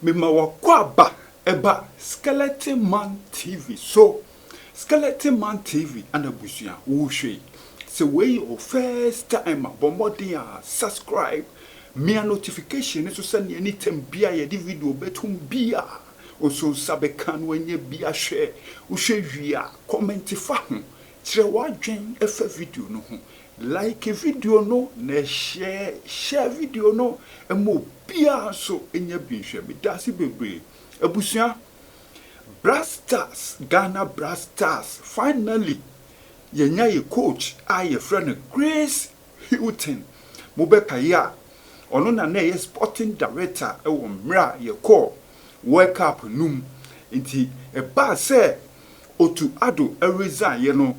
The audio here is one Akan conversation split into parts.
Mima wakwaba eba Skeleton Man TV. So Skeleton Man TV and abusia wushe. So where your first time bombardia subscribe me a notification so send you anytime bia ye di video betum bia oso sabekan wenye bia share ushe via comment fa ho kire wadwen efa video no ho like video no na share video no emo bia so enya binhwe me dase bebre abusia Blackstars Ghana Blackstars finally yenya ye coach aye friend Grace Hughton mobeka ya ono na na ye sporting director e wo mra ye call wake up num nti e ba se otu ado e resign ye no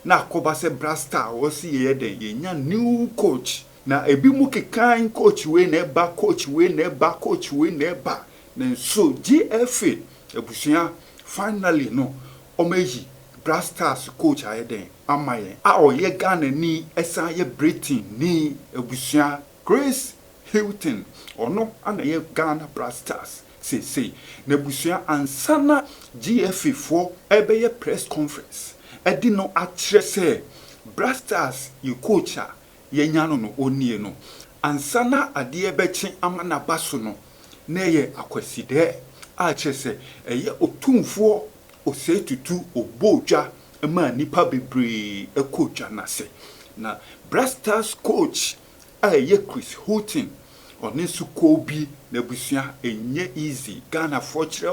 na akoba se Blackstars wo si ye de yenya new coach na ebi mu kekan coach we na ba coach we na ba coach we na ba na so GFA ebusia finally no omeji Blackstars coach ayeden amaye a oye Ghana ni esa ye Britain ni ebusia Grace Hughton ono ana ye Ghana Blackstars say na ebusia ansana GFA for ebe ye press conference edi no akire say Blackstars ye coach a ye nya no onie no ansana ade ebechi amana baso no na ye Akwasidae a chese eye Otumfour Osei Tutu obodwa ma nipa bebre ekoja nase na Blackstars coach eye Chris Hughton onesu kobi na busua enye easy Ghana for kire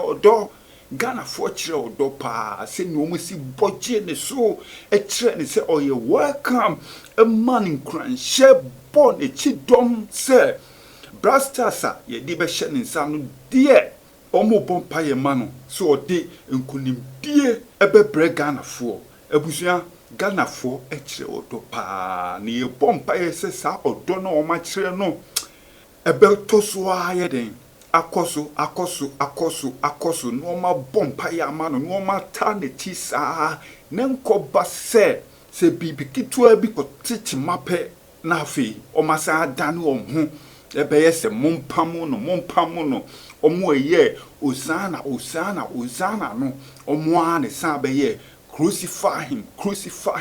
odo pa se no mu si boje ne so e kire ne se oye welcome a man in nkansah born e kindom se Blackstars ye di be hye ne nsa no de omo bompa ye mano so ode nkunim die ebebre Ghana fo abusua Ghana fo e kire odo pa ne ye bompa ye se sa odo no o ma kire no ebe to so aye den akoso no ma bompa ye amano no ma ta ne ti sa ne nkoba se bibi kitwa bi ko titi mape na afi o ma sa adane o ho ebe ye se mompamu no omo eye osana no omo ane sa be ye crucify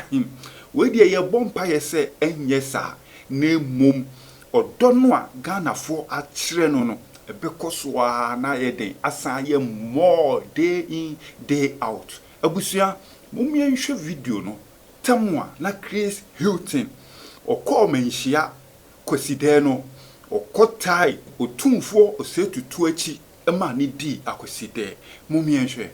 him we dey ye bompa ye se enye sa na mom odono a Ghana fo akire no ebe kosoa na ye den asan ye more day in day out abusia mumye nhwe video no tamwa na Chris Hughton okomenhia Akwasidae no okotai Otumfour Osei Tutu achi ema ni di Akwasidae mumye nhwe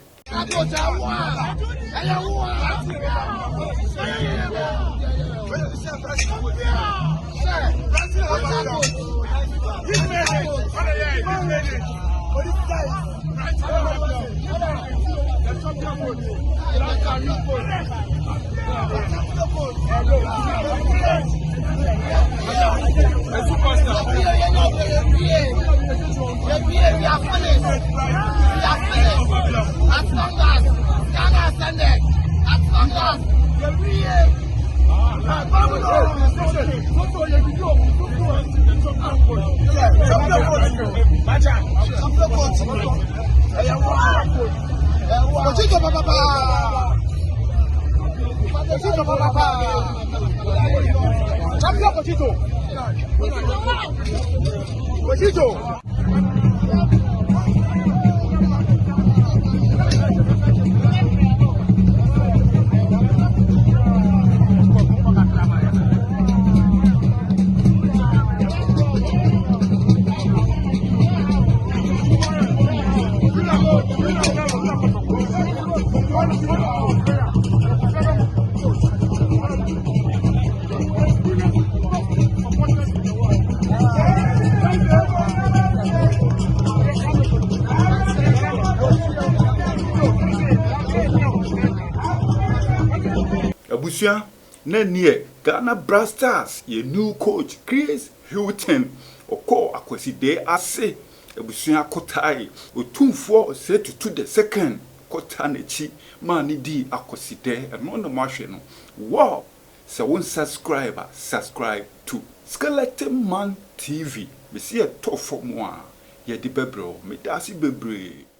Abusua na near Ghana Blackstars ye new coach Chris Hughton oko Akwasidae ase abusua kotai Otumfour Osei Tutu the second kota nechi mani di Akwasidae eno na mahwe no wow so won subscribe to Skeleton Man TV. Me see a top for moi. Ye di bebro, me dasi bebre.